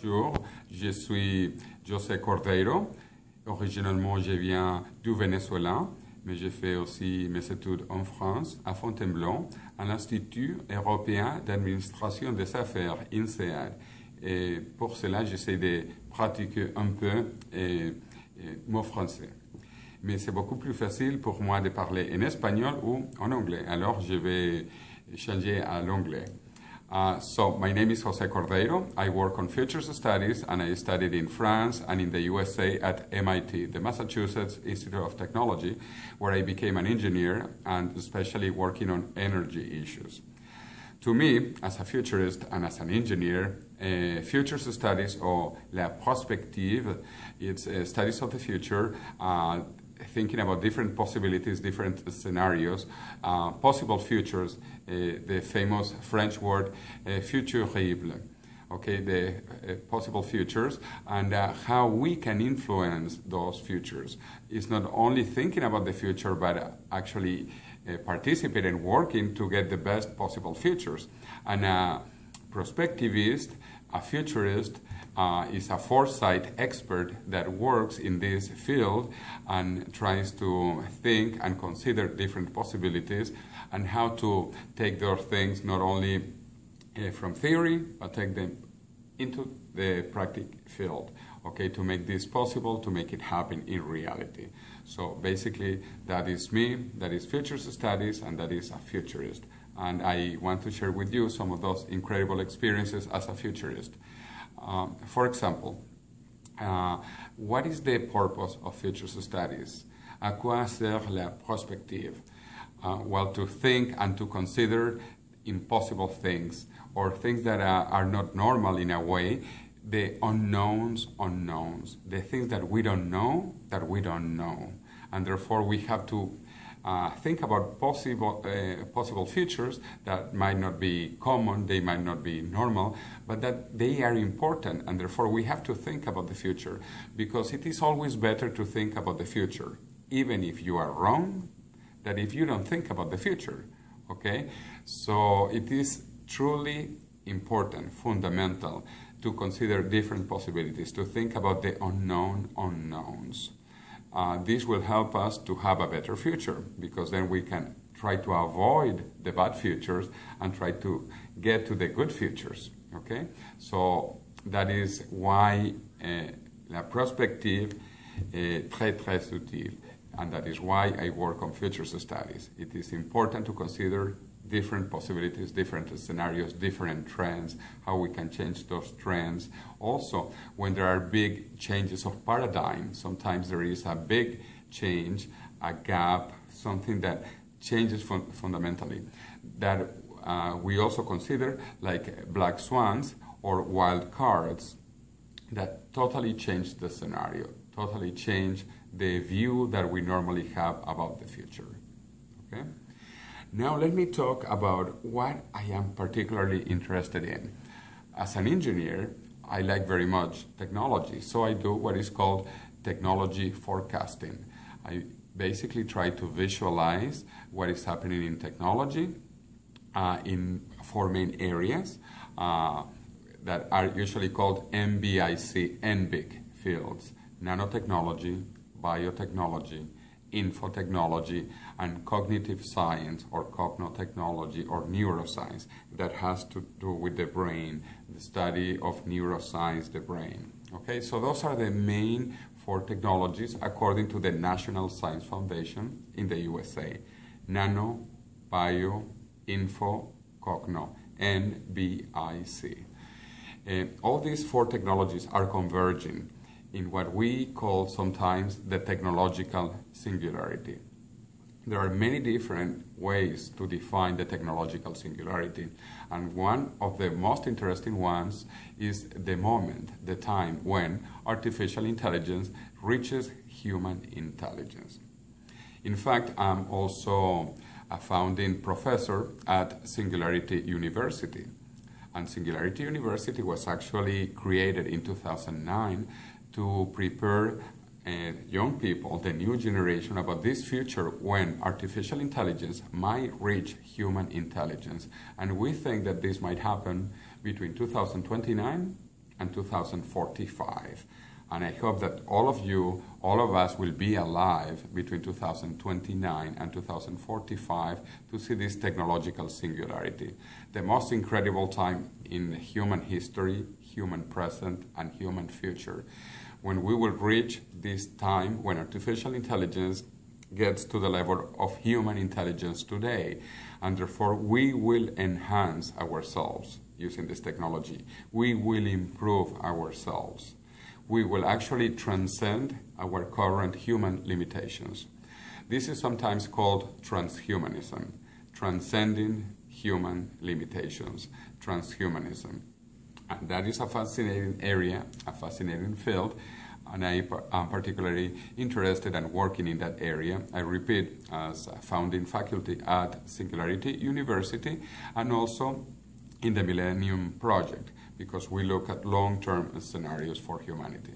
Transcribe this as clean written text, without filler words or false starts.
Bonjour, je suis José CORDEIRO. Originellement, je viens du Venezuela, mais j'ai fait aussi mes études en France, à Fontainebleau, à l'Institut européen d'administration des affaires, INSEAD. Et pour cela, j'essaie de pratiquer un peu mon français. Mais c'est beaucoup plus facile pour moi de parler en espagnol ou en anglais. Alors, je vais changer à l'anglais. So my name is José CORDEIRO. I work on futures studies, and I studied in France and in the USA at MIT, the Massachusetts Institute of Technology, where I became an engineer and especially working on energy issues. To me, as a futurist and as an engineer, futures studies, or la prospective, it's studies of the future, thinking about different possibilities, different scenarios, possible futures, the famous French word futurible, okay, the possible futures, and how we can influence those futures. It's not only thinking about the future, but actually participate and working to get the best possible futures. And a prospectivist, a futurist, is a foresight expert that works in this field and tries to think and consider different possibilities and how to take those things not only from theory, but take them into the practical field, okay, to make this possible, to make it happen in reality. So basically, that is me, that is futures studies, and that is a futurist. And I want to share with you some of those incredible experiences as a futurist. For example, what is the purpose of futures studies? À quoi sert la prospective? Well, to think and to consider impossible things, or things that are not normal in a way, the unknowns, the things that we don't know. And therefore we have to think about possible futures that might not be common, they might not be normal, but that they are important, and therefore we have to think about the future, because it is always better to think about the future, even if you are wrong, than if you don't think about the future, okay? So it is truly important, fundamental, to consider different possibilities, to think about the unknowns. This will help us to have a better future, because then we can try to avoid the bad futures and try to get to the good futures, okay? So that is why la prospective est très utile, and that is why I work on futures studies. It is important to consider different possibilities, different scenarios, different trends, how we can change those trends. Also, when there are big changes of paradigm, sometimes there is a big change, a gap, something that changes fundamentally, that we also consider like black swans or wild cards that totally change the scenario, totally change the view that we normally have about the future, okay? Now let me talk about what I am particularly interested in. As an engineer, I like very much technology, so I do what is called technology forecasting. I basically try to visualize what is happening in technology in four main areas that are usually called NBIC fields: nanotechnology, biotechnology, infotechnology, and cognitive science, or cognostechnology, or neuroscience, that has to do with the brain, the study of neuroscience, the brain. Okay, so those are the main four technologies according to the National Science Foundation in the USA: nano, bio, info, cogno, NBIC. All these four technologies are converging in what we call sometimes the technological singularity. There are many different ways to define the technological singularity, and one of the most interesting ones is the moment, the time when artificial intelligence reaches human intelligence. In fact, I'm also a founding professor at Singularity University, and Singularity University was actually created in 2009 to prepare young people, the new generation, about this future when artificial intelligence might reach human intelligence. And we think that this might happen between 2029 and 2045. And I hope that all of us will be alive between 2029 and 2045 to see this technological singularity. The most incredible time in human history, human present, and human future. When we will reach this time when artificial intelligence gets to the level of human intelligence today. And therefore, we will enhance ourselves using this technology. We will improve ourselves. We will actually transcend our current human limitations. This is sometimes called transhumanism, transcending human limitations, transhumanism. And that is a fascinating area, a fascinating field, and I am particularly interested in working in that area. I repeat, as a founding faculty at Singularity University and also in the Millennium project, because we look at long-term scenarios for humanity.